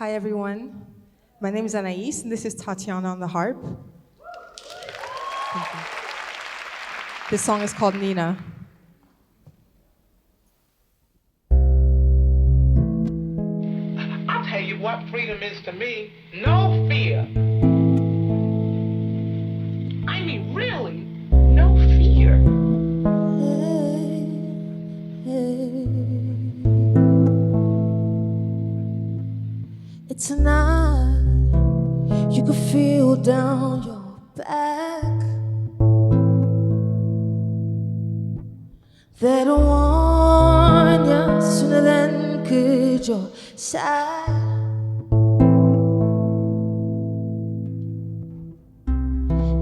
Hi, everyone. My name is Anais, and this is Tatiana on the harp. Thank you. This song is called Nina. I'll tell you what freedom is to me. No fear. I mean, really, no fear. It's a night you can feel down your back. That'll warn you sooner than could your side.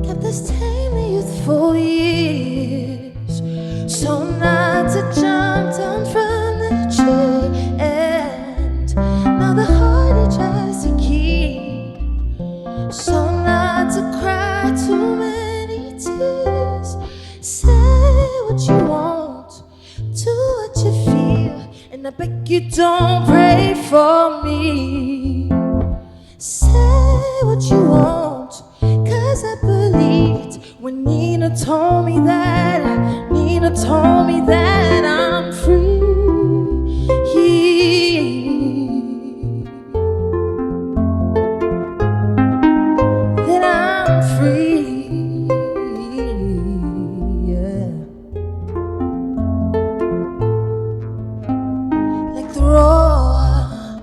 Kept this tamely youthful years, so not to jump down from the tree. And now the heart it tries to keep, so not to cry too many tears. Say what you want, do what you feel, and I beg you don't pray for me. Say what you want, 'cause I believed when Nina told me that I'm free. That I'm free, yeah. Like the roar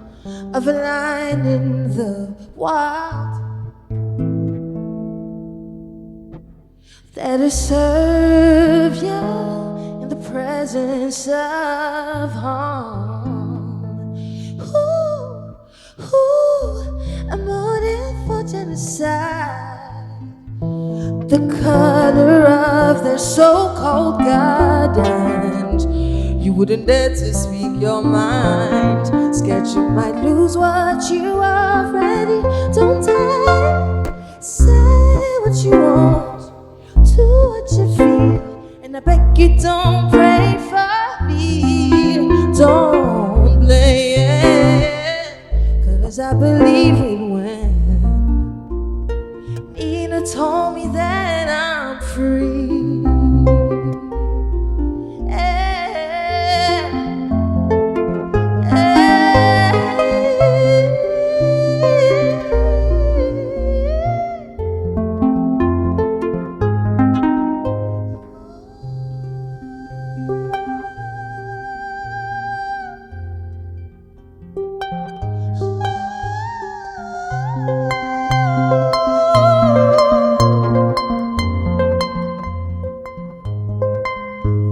of a lion in the wild, that'll serve you in the presence of harm. A motive for genocide, the color of their so-called God, and you wouldn't dare to speak your mind, scared you might lose what you already don't take. Say what you want, do what you feel, and I beg you don't pray for me. Don't blame, 'cause I believe it when Nina told me that I'm free.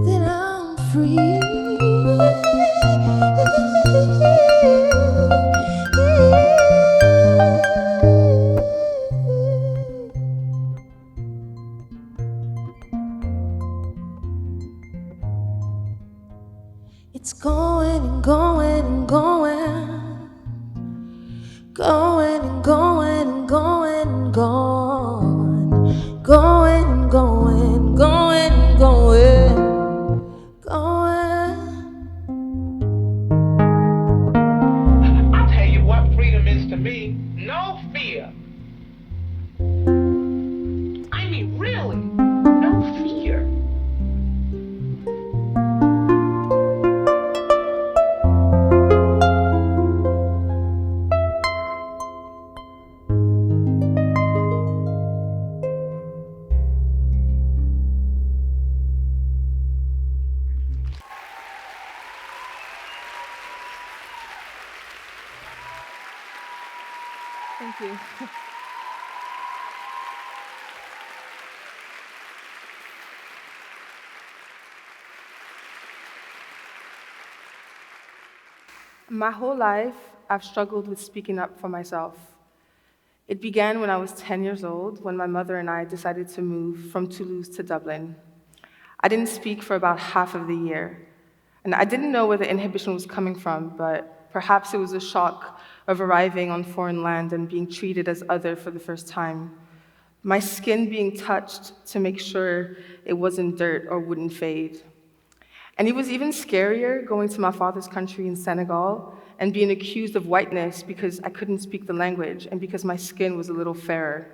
That I'm free. It's going and going and going, going and going and going and gone, going and going, going and going, going. I'll tell you what freedom is to me. No fear. I mean, really, no fear. Thank you. My whole life, I've struggled with speaking up for myself. It began when I was 10 years old, when my mother and I decided to move from Toulouse to Dublin. I didn't speak for about half of the year, and I didn't know where the inhibition was coming from, but perhaps it was a shock of arriving on foreign land and being treated as other for the first time. My skin being touched to make sure it wasn't dirt or wouldn't fade. And it was even scarier going to my father's country in Senegal and being accused of whiteness because I couldn't speak the language and because my skin was a little fairer.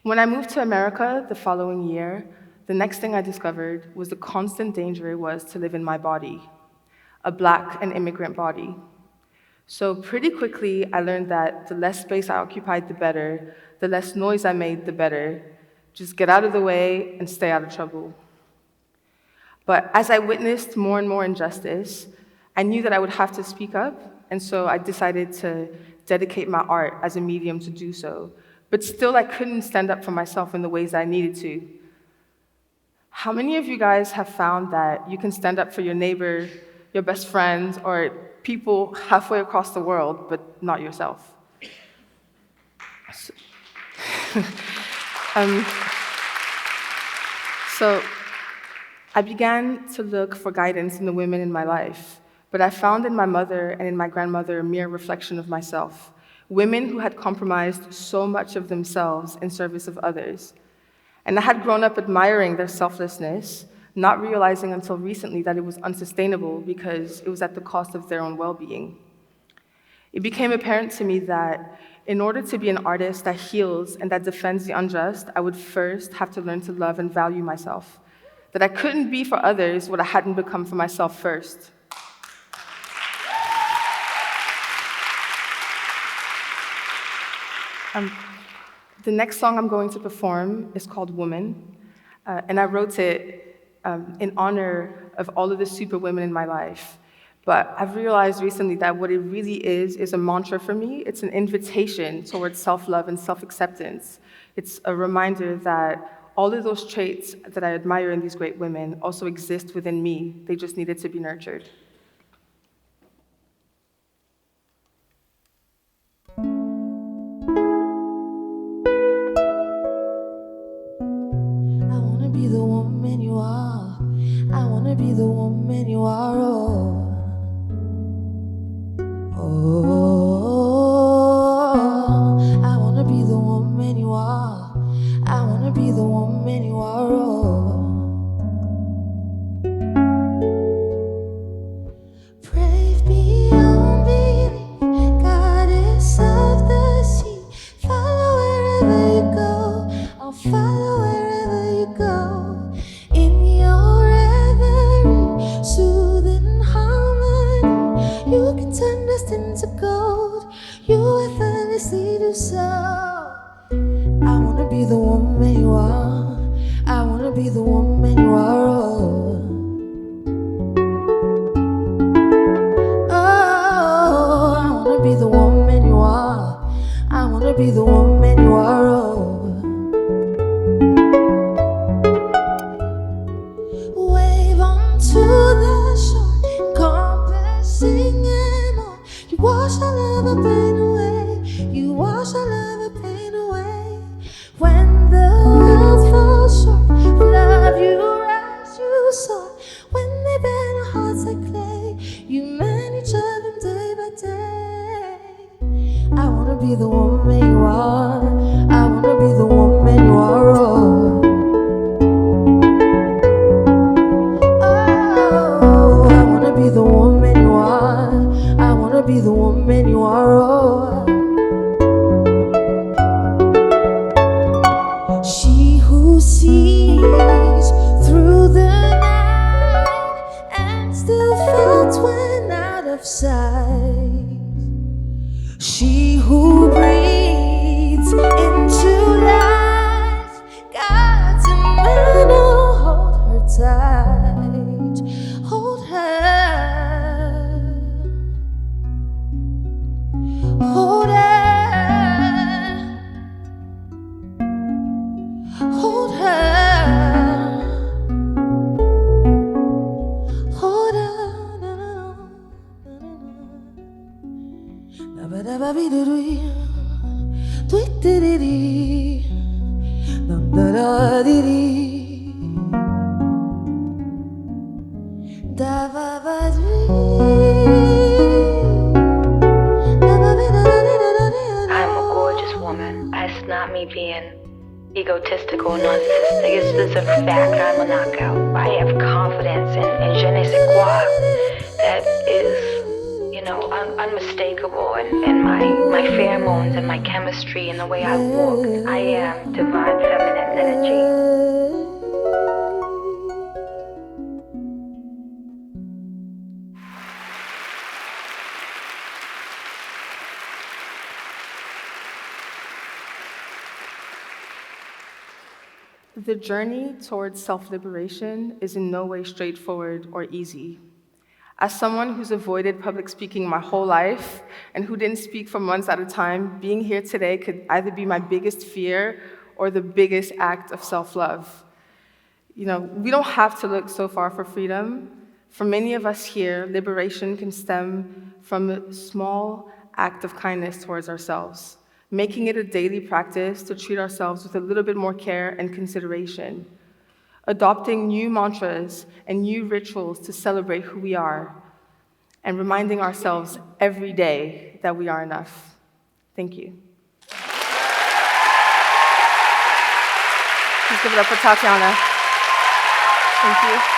When I moved to America the following year, the next thing I discovered was the constant danger it was to live in my body, a Black and immigrant body. So pretty quickly, I learned that the less space I occupied, the better, the less noise I made, the better. Just get out of the way and stay out of trouble. But as I witnessed more and more injustice, I knew that I would have to speak up, and so I decided to dedicate my art as a medium to do so. But still, I couldn't stand up for myself in the ways I needed to. How many of you guys have found that you can stand up for your neighbor, your best friend, or people halfway across the world, but not yourself? So I began to look for guidance in the women in my life, but I found in my mother and in my grandmother a mere reflection of myself, women who had compromised so much of themselves in service of others. And I had grown up admiring their selflessness, not realizing until recently that it was unsustainable because it was at the cost of their own well-being. It became apparent to me that in order to be an artist that heals and that defends the unjust, I would first have to learn to love and value myself, that I couldn't be for others what I hadn't become for myself first. The next song I'm going to perform is called Woman, and I wrote it in honor of all of the super women in my life. But I've realized recently that what it really is a mantra for me. It's an invitation towards self-love and self-acceptance. It's a reminder that all of those traits that I admire in these great women also exist within me. They just needed to be nurtured. Be the woman you are. I wanna be the woman you are. Oh, I wanna be the woman you are. I wanna be the woman you are. Brave beyond belief, goddess of the sea. Follow wherever you go. I'll follow wherever you go. In your reverie, soothing harmony, you can turn dust into gold. You effortlessly do so. I wanna be the woman you are. I wanna be the woman you are. Oh, I wanna be the woman you are. I wanna be the woman you are. Wave onto the shore, encompassing and more. You wash all of our pain away. You wash all of our pain away. When the world falls short of love, you rise, you soar. When they bend our hearts like clay, you mend each of them day by day. I wanna be the woman you are. I wanna be the woman you are. Oh, I wanna be the woman you are. I wanna be the woman you are. She who sees through the night and still felt when out of sight. She who breathes into life, God's a man who hold her tight, hold her, hold her, hold her, hold her. I'm a gorgeous woman. That's not me being egotistical, narcissistic. It's just a fact. I'm a knockout. I have confidence and je ne sais quoi that is, unmistakable. And my pheromones and my chemistry and the way I walk. I am divine feminine energy. The journey towards self-liberation is in no way straightforward or easy. As someone who's avoided public speaking my whole life and who didn't speak for months at a time, being here today could either be my biggest fear or the biggest act of self-love. We don't have to look so far for freedom. For many of us here, liberation can stem from a small act of kindness towards ourselves, making it a daily practice to treat ourselves with a little bit more care and consideration, adopting new mantras and new rituals to celebrate who we are, and reminding ourselves every day that we are enough. Thank you. Please give it up for Tatiana. Thank you.